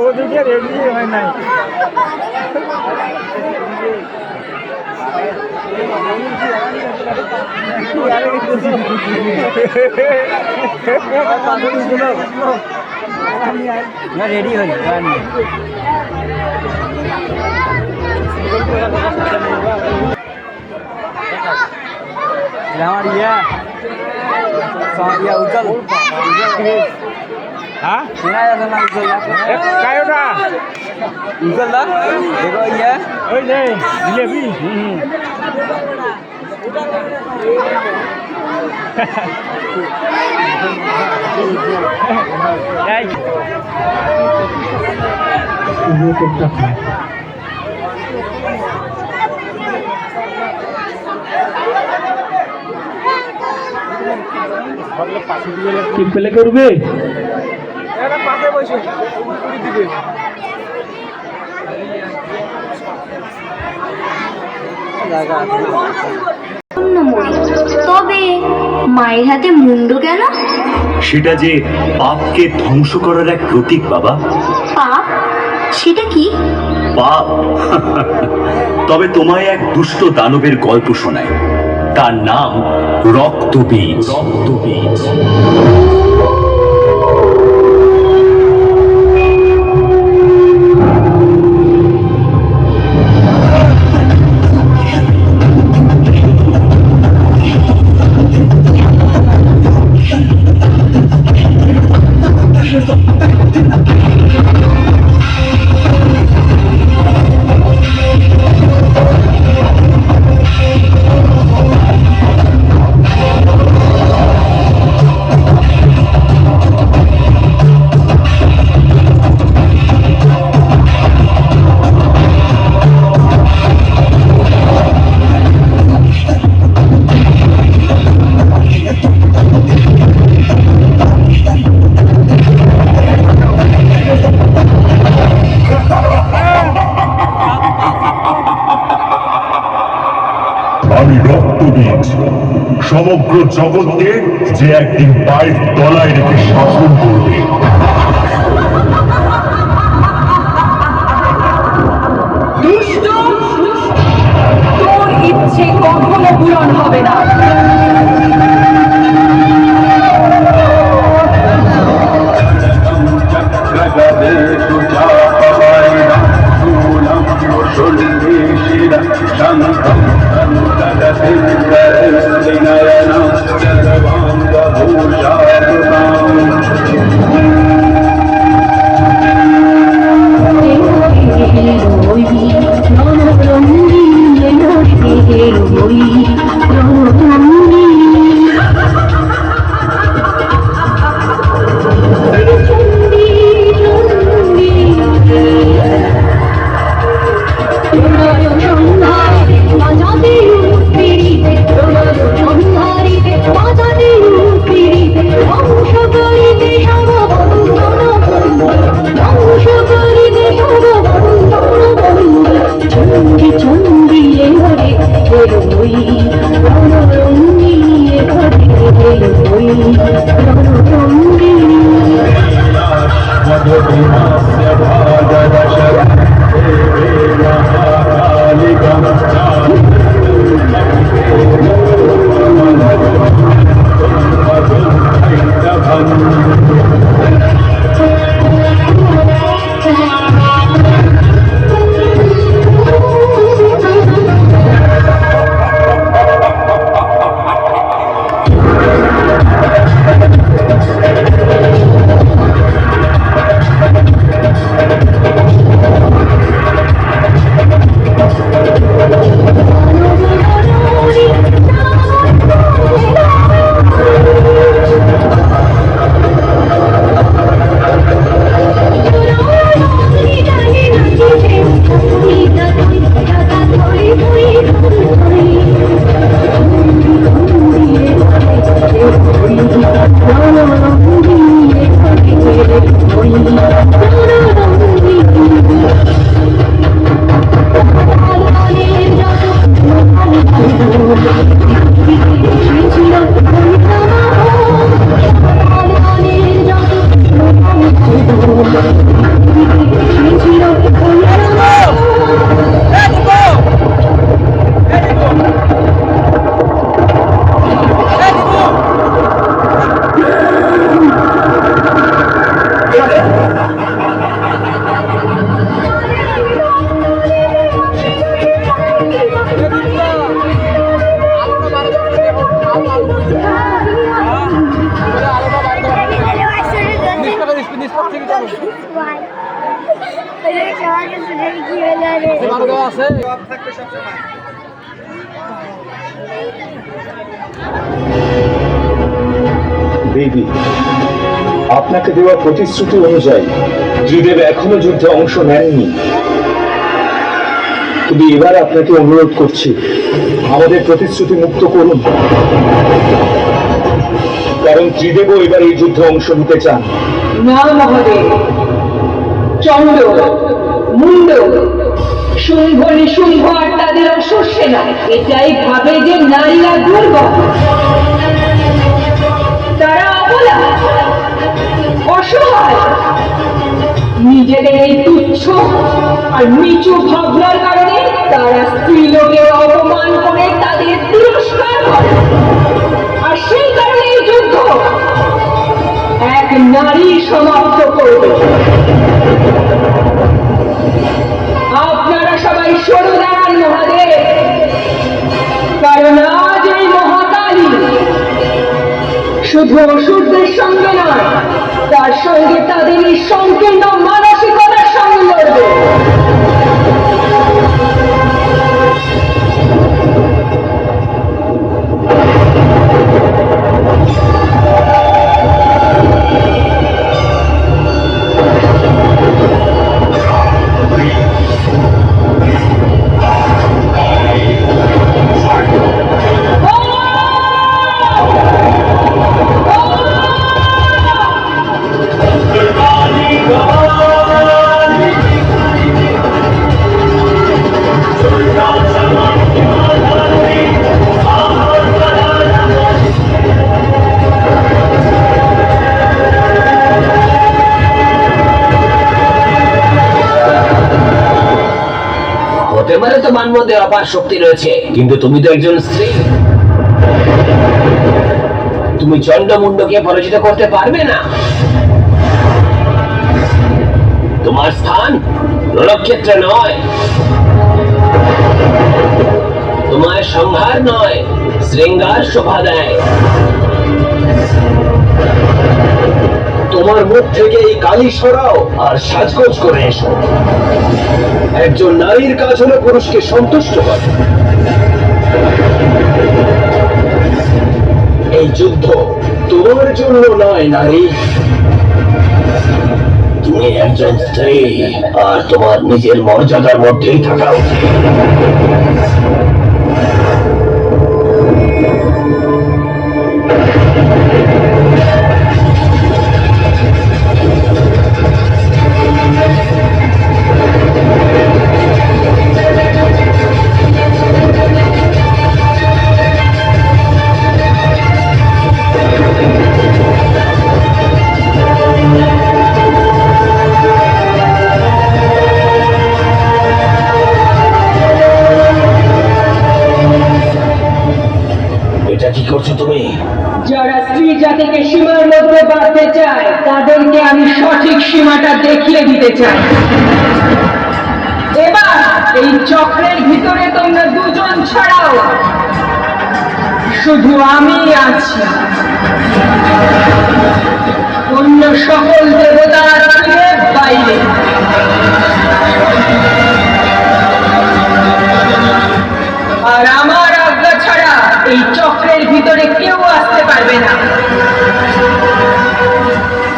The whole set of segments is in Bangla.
ওদিকে রেডি হয় নাই রেডি হয়নি আমার ইয়া উজ্জ্বল हाँ काय होता उचल दा देखो ये ओए नहीं ये भी কি প্লে করবে পাশে বসে দিবে তবে মায়ের হাতে মুন্ড কেন? সেটা যে পাপকে ধ্বংস করার এক প্রতীক বাবা। পাপ? সেটা কি? পাপ তবে তোমায় এক দুষ্ট দানবের গল্প শোনায়। তার নাম রক্তবীজ। রক্তবীজ সমগ্র জগৎকে যে একদিন পায়ের তলায় রেখে শাসন করবে। তোর ইচ্ছে কখনো পূরণ হবে না। চন্দ্রিলে দেবী, আপনাকে দেওয়া প্রতিশ্রুতি অনুযায়ী ত্রিদেব এখনো যুদ্ধে অংশ নেননি, কিন্তু এবার আপনাকে অনুরোধ করছি আমাদের প্রতিশ্রুতি মুক্ত করুন, কারণ ত্রিদেবও এবার এই যুদ্ধে অংশ নিতে চান। না মহাদেব, চন্ড, মুন্ড, শুম্ভ নিশুম্ভ আর তাদের অসস্যে না এটাই ভাবে যে নারীরা দুর্বল, তারা অবলা, অসহায়। নিজেদের এই তুচ্ছ আর নিচু ভাবনার কারণে তারা স্ত্রীলোকের অপমান করে তাদের তিরস্কার করে, আর সেই কারণে এই যুদ্ধ এক নারী সমাপ্ত করবে। আপনারা সবাই সরে দাঁড়ান মহাদেব, কারণ আজ এই মহাকালী শুধু অসুরদের সঙ্গে নয়, তার সঙ্গে তাদের এই সংকীর্ণ মানসিকতার সঙ্গে লড়বে। হতে পারে তোমার মধ্যে অপার শক্তি রয়েছে, কিন্তু তুমি তো একজন স্ত্রী, তুমি চন্ডমুন্ডকে পরাজিত করতে পারবে না। তোমার স্থান রণক্ষেত্রে নয়, তোমার সংহার নয়, শৃঙ্গার শোভা দেয়। তোমার মুখ থেকে এই কালি সরাও আর সাজগোজ করে এসো। একজন নারীর কাজ হলো পুরুষকে সন্তুষ্ট করা। এই যুদ্ধ তোমার জন্য নয় নারী, তুমি একজন স্ত্রী আর তোমার নিজের মর্যাদার মধ্যেই থাকা উচিত। কি করছো তুমি? যারা স্ত্রী জাতিকে সীমার মধ্যে বাঁধতে চায় তাদেরকে আমি সঠিক সীমাটা দেখিয়ে দিতে চাই। এবার এই চক্রের ভিতরে তোমরা দুজন ছাড়াও শুধু আমি আছি। অন্য সকল দেবতারা ফিরে বাইরে। আর আমার আজ্ঞা ছাড়া এই চক্রের ভিতরে কেউ আসতে পারবে না।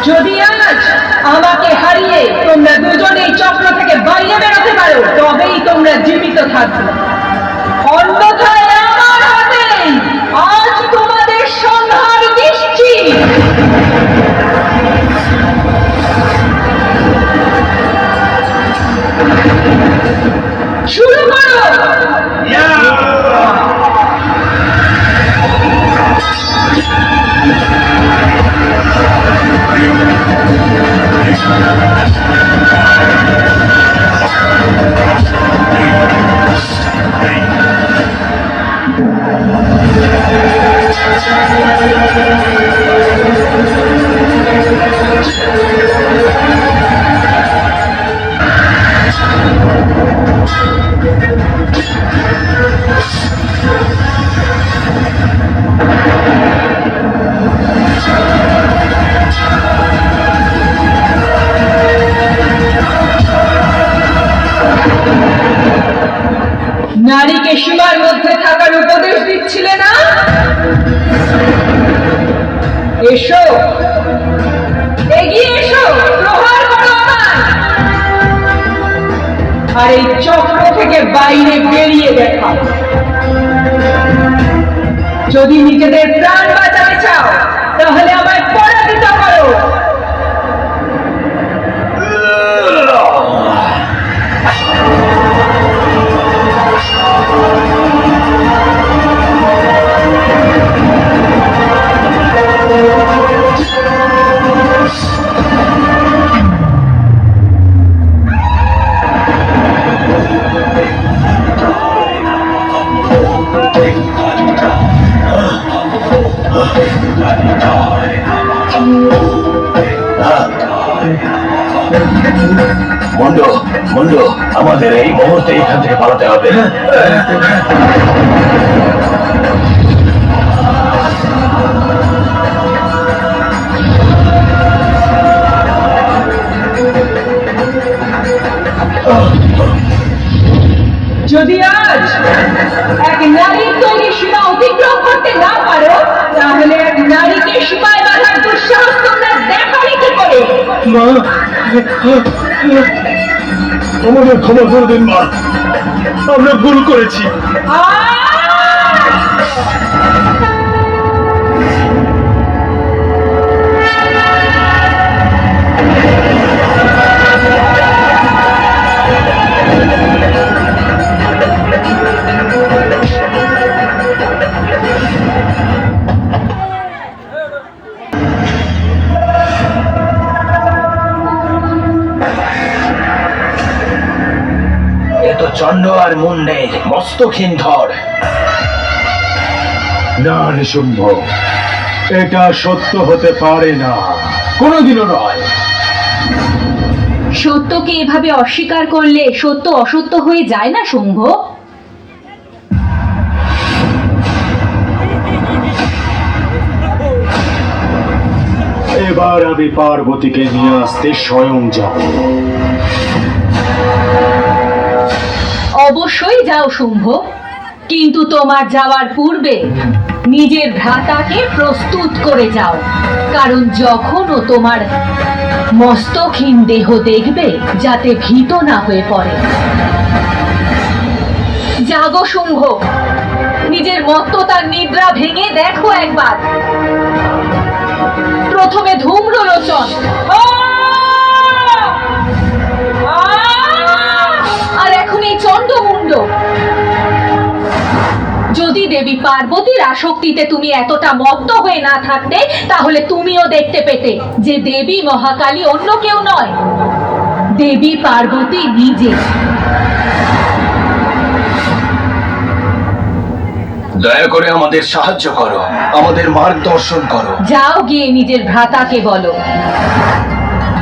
যদি আজ আমাকে হারিয়ে তোমরা দুজন এই চক্র থেকে বাইরে বেরোতে পারো তবেই তোমরা জীবিত থাকবে, অন্যথায় আমার হাতেই আজ তোমাদের সংহার নিশ্চিত। শুরু করো। নারীকে সীমার মধ্যে থাকার উপদেশ দিচ্ছিলে না? এসো, এগিয়ে এসো, প্রহার করো আমায়। আর এই চক্র থেকে বাইরে বেরিয়ে দেখাও। যদি নিজেদের প্রাণ বাঁচাতে চাও তাহলে আমায় পরাজিত করো। মুন্ডু, মুন্ডু, আমাদের এই মুহূর্তে এখান থেকে পালাতে হবে। যদি আজ এক নারীর তৈরি সীমা অতিক্রম করতে না পারো তাহলে এক নারীকে সীমায় বাঁধার দুঃসাহস তোমরা দেখালে কি করে? মা, আমাদের ক্ষমা করে দিন মা, আমরা ভুল করেছি। এ তো চন্ড আর মুন্ডের মস্তকহীন ধর। না নিশুম্ভ, এটা সত্য হতে পারে না, কোনোদিনও নয়। সত্যকে এভাবে অস্বীকার করলে সত্য অসত্য হয়ে যায় না শুম্ভ? এবার আমি পার্বতীকে নিয়ে আসতে স্বয়ং যাব। অবশ্যই যাও শুম্ভ, কিন্তু তোমার যাওয়ার পূর্বে নিজের ভ্রাতাকে প্রস্তুত করে যাও, কারণ যখন ও তোমার মস্তকহীন দেহ দেখবে যাতে ভীত না হয়ে পড়ে। জাগো শুম্ভ, নিজের মত্ততার নিদ্রা ভেঙে দেখো একবার। প্রথমে ধূম্রলোচন, আর এখন এই চন্ডমুণ্ড। যদি দেবী পার্বতীর আসক্তিতে তুমি এতটা মত্ত হয়ে না থাকতে তাহলে তুমিও দেখতে পেতে যে দেবী মহাকালী অন্য কেউ নয়, দেবী পার্বতী নিজে। দয়া করে আমাদের সাহায্য করো, আমাদের মার্গদর্শন করো। যাও গিয়ে নিজের ভ্রাতাকে বলো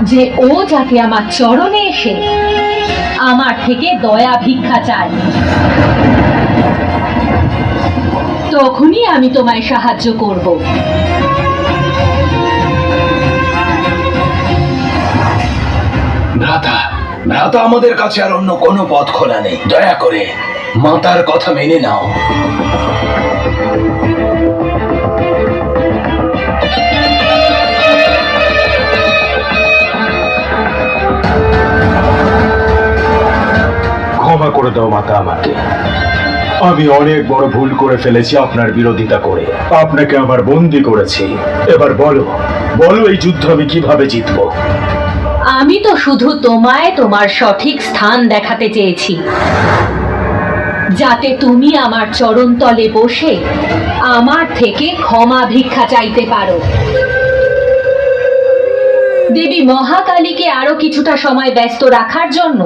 যে ও যাতে আমার চরণে এসে আমার থেকে দয়া ভিক্ষা চায়, তখনই আমি তোমায় সাহায্য করব। ভ্রাতা, ভ্রাতা, আমাদের কাছে আর অন্য কোনো পথ খোলা নেই। দয়া করে মাতার কথা মেনে নাও। ক্ষমা করে দাও মাতা আমাকে। আমি অনেক বড় ভুল করে ফেলেছি আপনার বিরোধিতা করে। আপনাকে আমার বন্দি করেছি। এবার বলো বলো এই যুদ্ধ আমি কিভাবে জিতবো? আমি তো শুধু তোমায় তোমার সঠিক স্থান দেখাতে চেয়েছি, যাতে তুমি আমার চরণতলে বসে আমার থেকে ক্ষমা ভিক্ষা চাইতে পারো। দেবী মহাকালীকে আরো কিছুটা সময় ব্যস্ত রাখার জন্য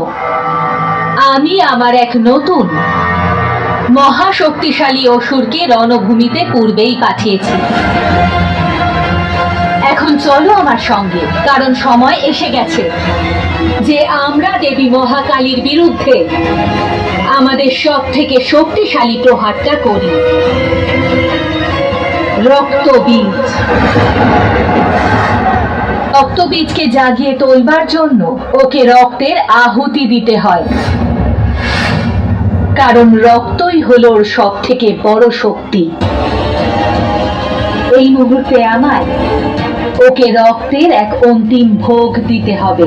আমি আমার এক নতুন মহাশক্তিশালী অসুরকে রণভূমিতে পূর্বেই পাঠিয়েছি। এখন চলো আমার সঙ্গে, কারণ সময় এসে গেছে যে আমরা দেবী মহাকালীর বিরুদ্ধে আমাদের সব থেকে শক্তিশালী প্রহারটা করি। রক্তবীজ। রক্তবীজকে জাগিয়ে তোলবার জন্য ওকে রক্তের আহুতি দিতে হয়, কারণ রক্তই হলো ওর সব থেকে বড় শক্তি। এই মুহূর্তে আমায় ওকে রক্তের এক অন্তিম ভোগ দিতে হবে।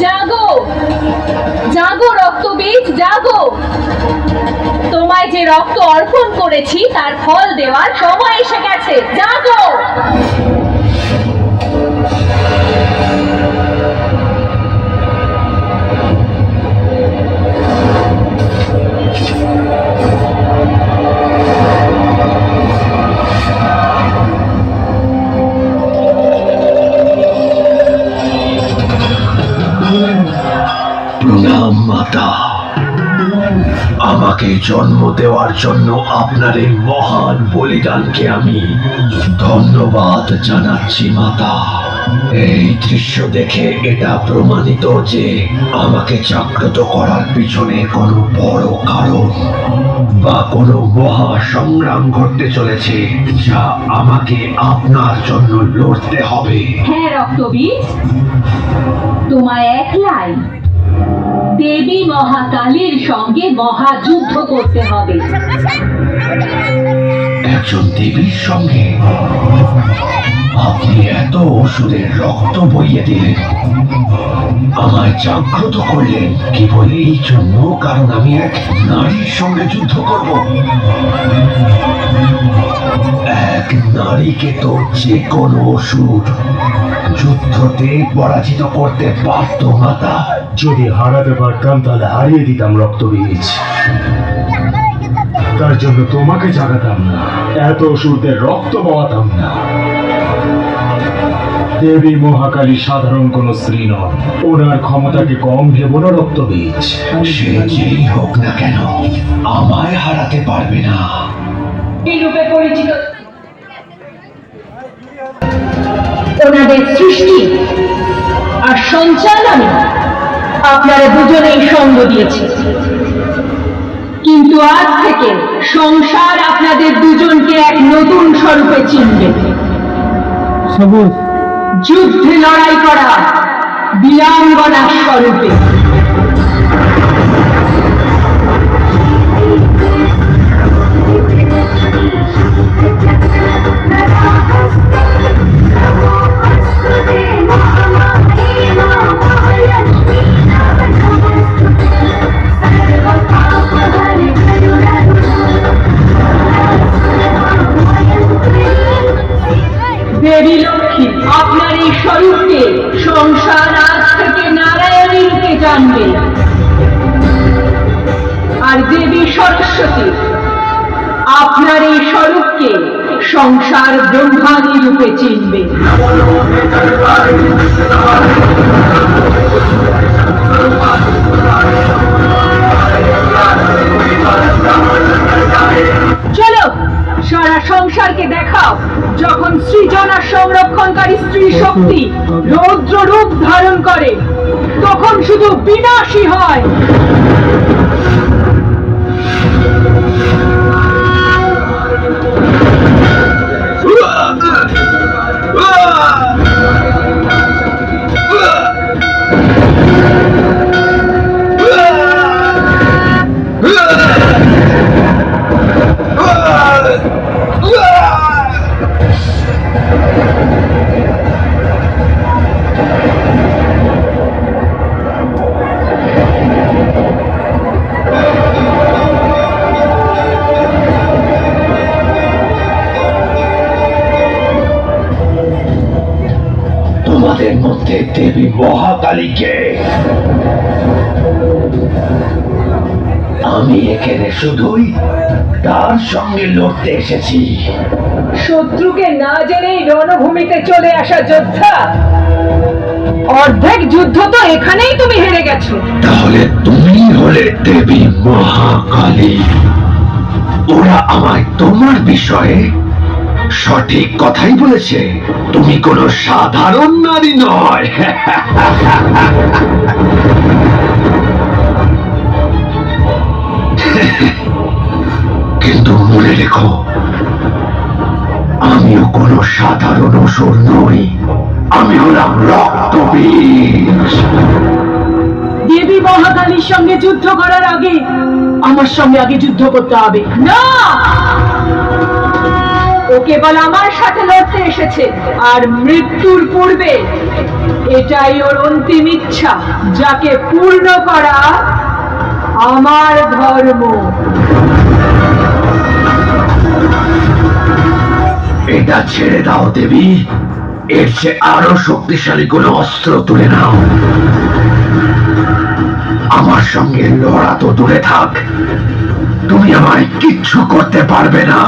জাগো জাগো রক্তবীজ, জাগো। তোমায় যে রক্ত অর্পণ করেছি তার ফল দেওয়ার সময় এসে গেছে। জাগো। প্রণাম মাতা। আমাকে জন্ম দেওয়ার জন্য আপনার এই মহান বলিদানকে আমি ধন্যবাদ জানাচ্ছি মাতা। এই দৃশ্য দেখে এটা প্রমাণিত যে আমাকে জাগ্রত করার পিছনে কোনো বড় কারণ বা কোনো মহা সংগ্রাম ঘটতে চলেছে, যা আমাকে আপনার জন্য লড়তে হবে। হ্যাঁ রক্তবীজ, তোমায় একলাই দেবী মহাকালীর সঙ্গে মহাযুদ্ধ করতে হবে। একজন দেবীর সঙ্গে? আপনি এত অসুরের রক্ত বইয়ে দিলেন, আমায় জাগ্রত করলেন কেবল এই জন্য কারণ আমি এক নারীর সঙ্গে যুদ্ধ করব? এক নারীকে তো যে কোনো অসুর যুদ্ধতে পরাজিত করতে পারত মাতা। যদি হারাতে পারতাম তাহলে হারিয়ে দিতাম রক্তবীজ। তার জন্য তোমাকে জাগাতাম না, এত অসুরদের রক্ত বওয়াতাম না। দেবী মহাকালী সাধারণ কোন স্ত্রী নন, ওনার ক্ষমতাকে কম ভেবো না রক্তবীজ। সে যেই হোক না কেন আমায় হারাতে পারবে না। এই রূপে পরিচিত ওনাদের সৃষ্টি আর সঞ্চালনে আপনারা দুজনেই সঙ্গ দিয়েছে, কিন্তু আজ থেকে সংসার আপনাদের দুজনকে এক নতুন স্বরূপে চিনবে। যুদ্ধে লড়াই করা বীরাঙ্গনা স্বরূপে। দেবী লক্ষ্মী আপনার এই স্বরূপকে সংসার আজ থেকে নারায়ণী রূপে জানবে, আর দেবী সরস্বতী আপনার এই স্বরূপকে সংসার ব্রহ্মাণী রূপে চিনবে। চলো সারা সংসারকে দেখাও যখন সৃজন আর সংরক্ষণকারী স্ত্রী শক্তি রৌদ্র রূপ ধারণ করে তখন শুধু বিনাশী হয়। তোমাদের মধ্যে দেবী মহাকালীকে আমি এখানে শুধুই তার সঙ্গে লড়তে এসেছি। শত্রুকে না জেনেই রণভূমিতে চলে আসা যোদ্ধা, অর্ধেক যুদ্ধ তো এখানেই তুমি হেরে গেছো। তাহলে তুমি হলে দেবী মহাকালী। ওরা আমায় তোমার বিষয়ে সঠিক কথাই বলেছে। তুমি কোনো সাধারণ নারী নয়। কিন্তু মনে রেখো, আমিও কোনো সাধারণ অসুর নই। আমি হলাম রক্তবীজ। দেবী মহাকালীর সঙ্গে যুদ্ধ করার আগে আমার সঙ্গে আগে যুদ্ধ করতে হবে। না, ও কেবল আমার সাথে লড়তে এসেছে আর মৃত্যুর পূর্বে এটাই ওর অন্তিম ইচ্ছা, যাকে পূর্ণ করা আমার ধর্ম। এটা ছেড়ে দাও দেবী। এর চেয়ে আরো শক্তিশালী কোনো অস্ত্র তুলে নাও। আমার সঙ্গে লড়া তো দূরে থাক, তুমি আমায় কিচ্ছু করতে পারবে না।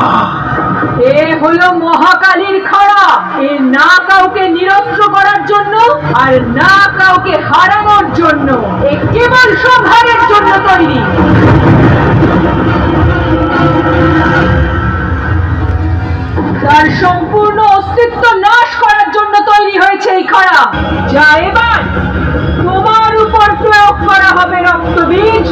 এ হলো মহাকালীর খড়া। এ না কাউকে নিরস্ত্র করার জন্য আর না কাউকে হারানোর জন্য, এ কেবল সংহারের জন্য তৈরি। তার সম্পূর্ণ অস্তিত্ব নাশ করার জন্য তৈরি হয়েছে এই খড়া, যা এবার তোমার উপর প্রয়োগ করা হবে রক্তবীজ।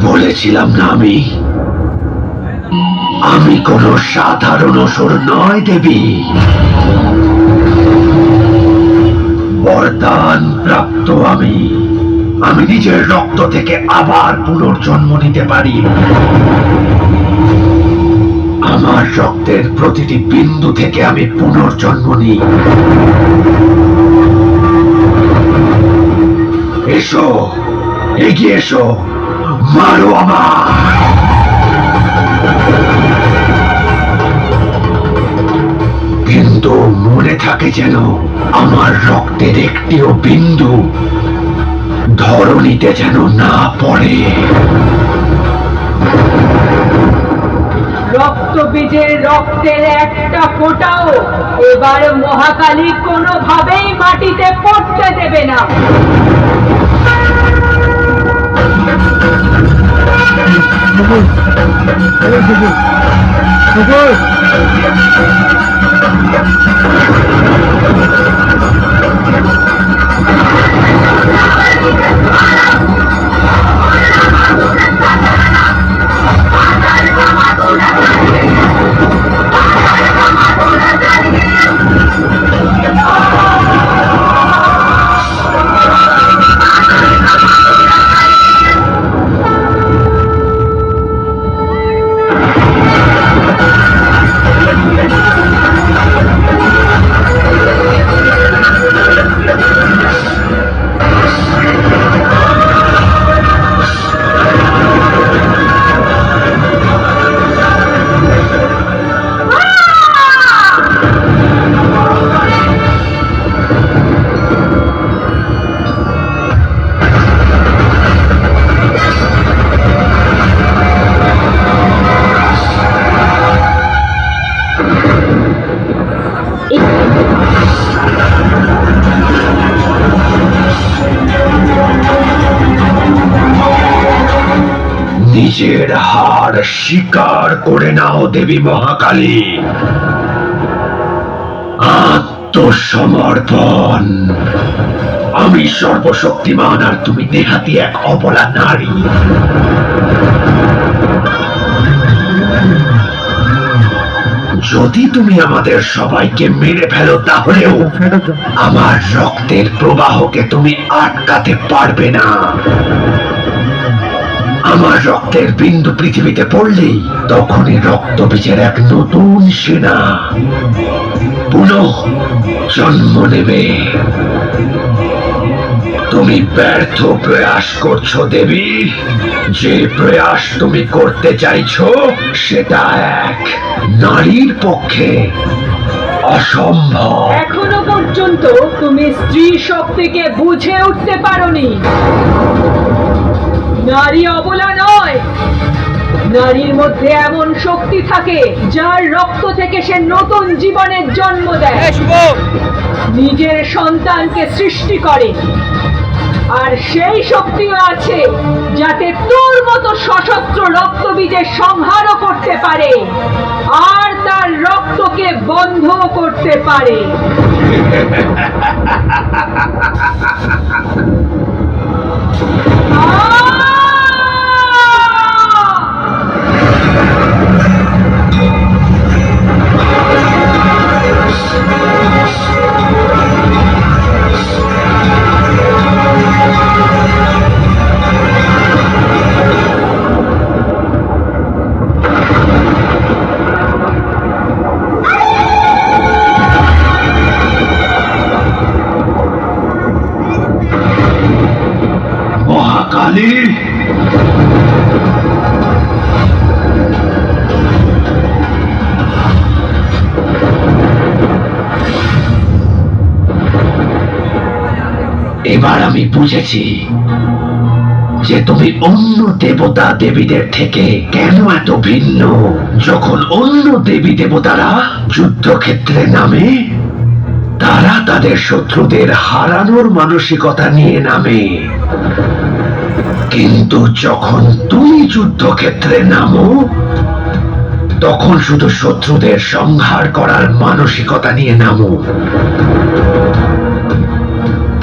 বলেছিলাম না আমি কোনো সাধারণ অসুর নয় দেবী। বরদান প্রাপ্ত আমি নিজের রক্ত থেকে আবার পুনর্জন্ম নিতে পারি। আমার রক্তের প্রতিটি বিন্দু থেকে আমি পুনর্জন্ম নিই। এসো, এগিয়ে এসো, মারো আমায়। কিন্তু মনে থাকে যেন আমার রক্তের একটিও বিন্দু ধরণীতে যেন না পড়ে। রক্তবীজের রক্তের একটা ফোঁটাও এবার মহাকালী কোনোভাবেই মাটিতে পড়তে দেবে না। নিজের হার স্বীকার করে নাও দেবী মহাকালী। আত্মসমর্পণ। আমি সর্বশক্তিমান আর তুমি নেহাতি এক অবলা নারী। যদি তুমি আমাদের সবাইকে মেরে ফেলো তাহলেও আমার রক্তের প্রবাহকে তুমি আটকাতে পারবে না। আমার রক্তের বিন্দু পৃথিবীতে পড়লেই তখনই রক্তবীজের এক নতুন সেনা পুনঃ জন্ম নেবে। তুমি ব্যর্থ প্রয়াস করছো দেবী। যে প্রয়াস তুমি করতে চাইছো সেটা এক নারীর পক্ষে অসম্ভব। এখনো পর্যন্ত তুমি স্ত্রী শক্তিকে বুঝে উঠতে পারোনি। নারী অবলা নয়। নারীর মধ্যে এমন শক্তি থাকে যার রক্ত থেকে সে নতুন জীবনের জন্ম দেয়, নিজের সন্তানকে সৃষ্টি করে। আর সেই শক্তিও আছে যাতে তোর মতো সশস্ত্র রক্তবীজের সংহারও করতে পারে আর তার রক্তকে বন্ধ করতে পারে। মহাকালী, এবার আমি বুঝেছি যে তুমি অন্য দেবতা দেবীদের থেকে কেন এত ভিন্ন। যখন অন্য দেবী দেবতারা যুদ্ধক্ষেত্রে নামে তারা তাদের শত্রুদের হারানোর মানসিকতা নিয়ে নামে, কিন্তু যখন তুমি যুদ্ধক্ষেত্রে নামো তখন শুধু শত্রুদের সংহার করার মানসিকতা নিয়ে নামো।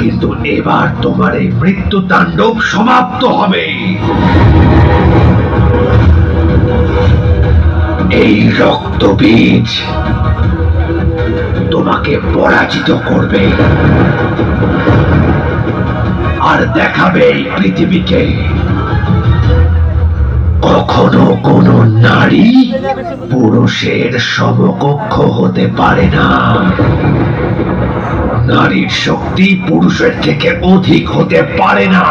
কিন্তু এবার তোমার এই মৃত্যু তাণ্ডব সমাপ্ত হবে। এই রক্তবীজ তোমাকে পরাজিত করবে আর দেখাবে এই পৃথিবীকে কখনো কোনো নারী পুরুষের সমকক্ষ হতে পারে না। নারীর শক্তি পুরুষের থেকে অধিক হতে পারে না।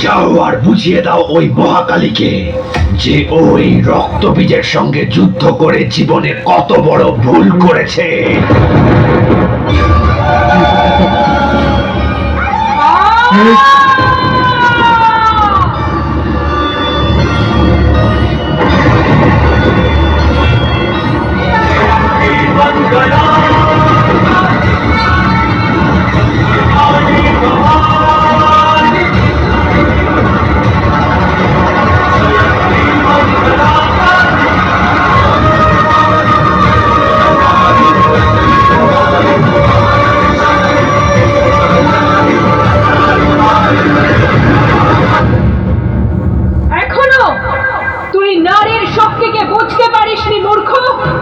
যাও আর বুঝিয়ে দাও ওই মহাকালীকে যে ওই রক্তবীজের সঙ্গে যুদ্ধ করে জীবনে কত বড় ভুল করেছে।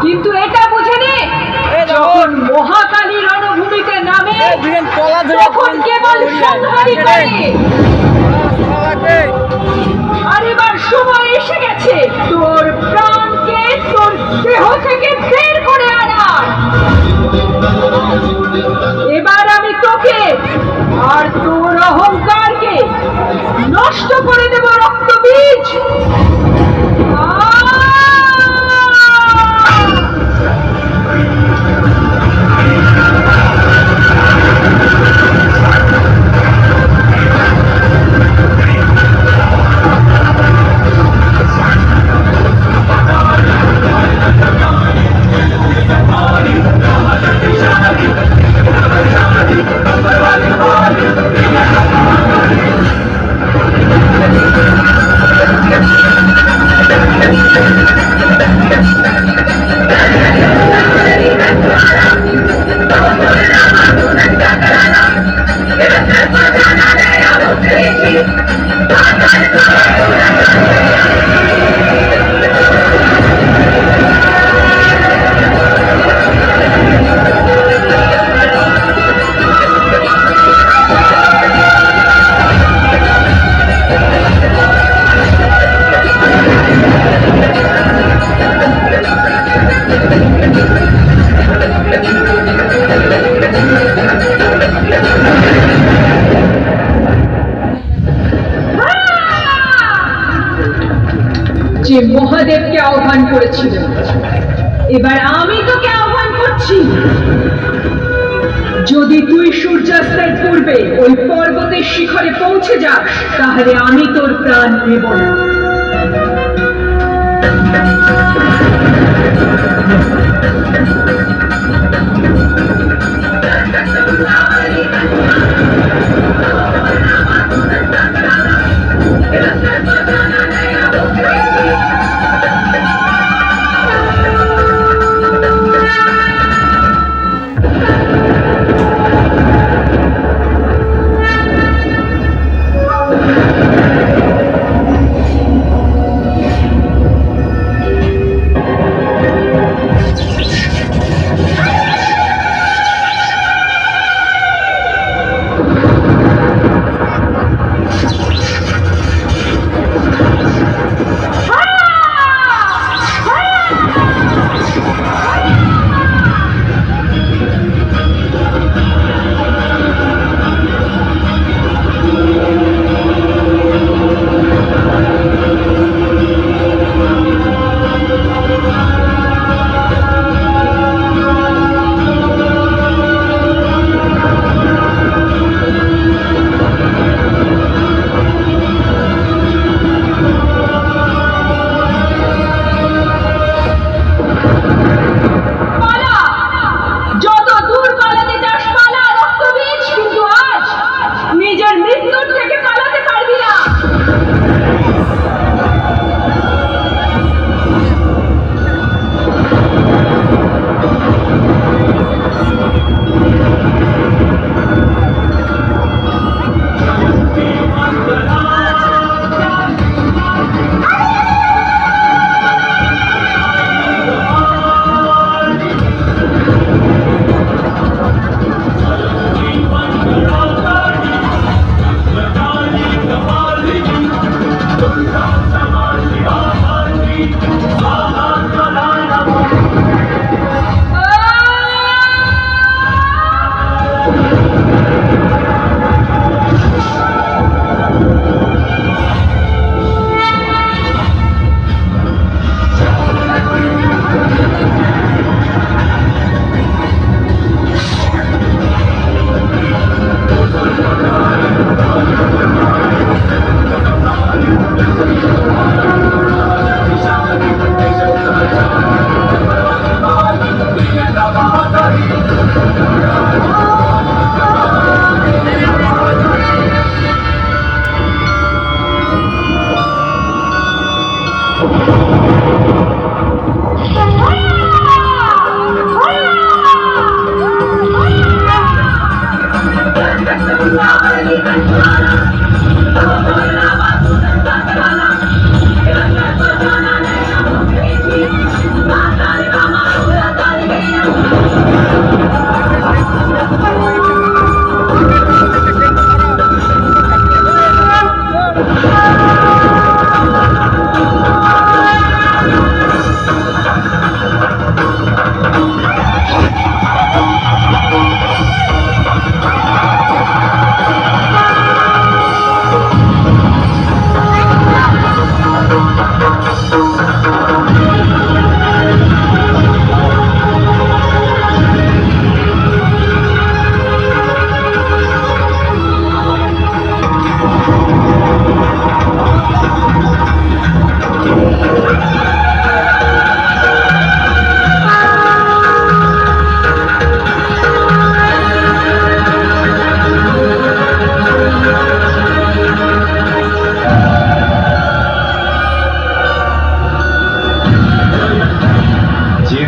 কিন্তু এটা বুঝে নে, যখন মহাকালী রণভূমিতে নামে তখন কেবল সংহারই করে। আর এবার সময় এসে গেছে তোর প্রাণকে তোর দেহ থেকে বের করে আনার। এবার আমি তোকে আর তোর অহংকারকে নষ্ট করে দেব রক্তবীজ। যদি তুই সূর্যাস্তের পূর্বে ওই পর্বতের শিখরে পৌঁছে যাস তাহলে আমি তোর প্রাণ নেব না।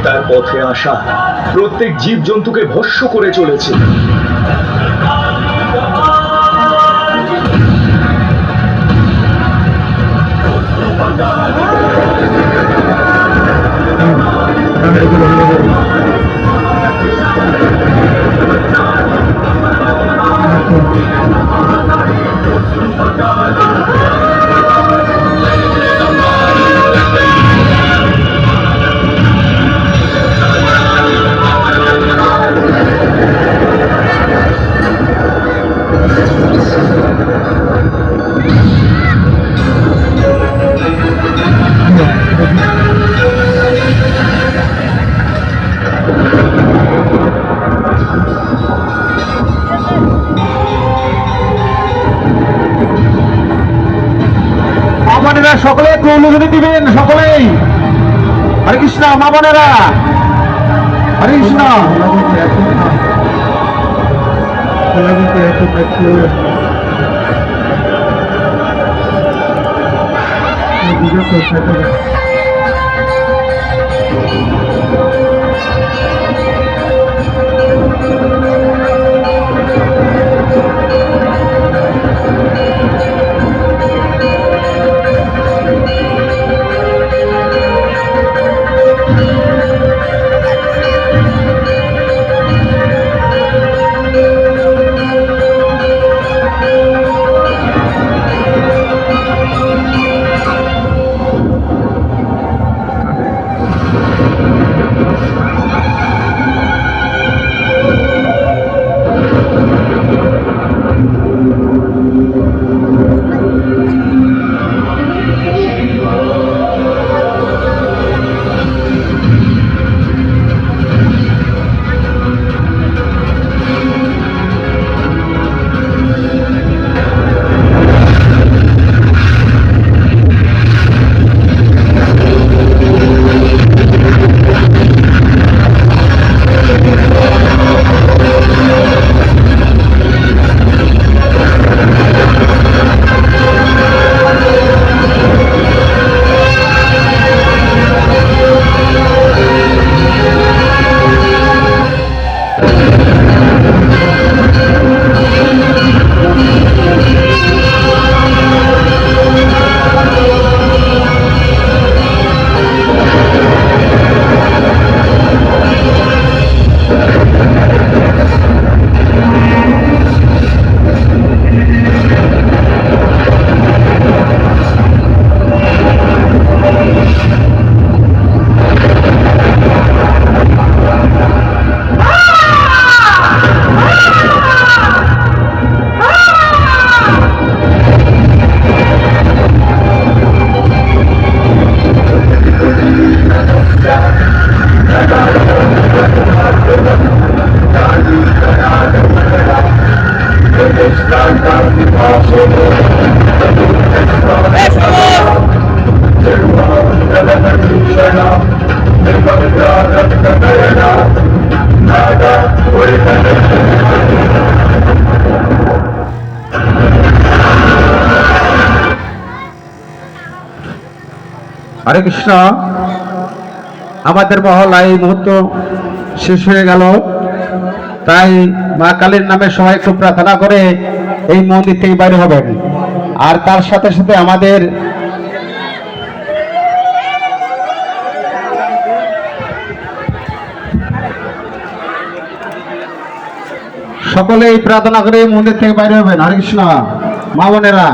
তার পথে আসা প্রত্যেক জীবজন্তুকে ভস্ম করে চলেছে। অনুমতি দিবেন সকলেই। হরে কৃষ্ণ মা বোনেরা, হরে কৃষ্ণ। হরে কৃষ্ণ। আমাদের মহল্লা এই মুহূর্ত শেষ হয়ে গেল, তাই মা কালীর নামে সবাই একটু প্রার্থনা করে এই মন্দির থেকে বাইরে হবেন। আর তার সাথে সাথে আমাদের সকলেই প্রার্থনা করে এই মন্দির থেকে বাইরে হবেন। হরে কৃষ্ণ মা বোনেরা।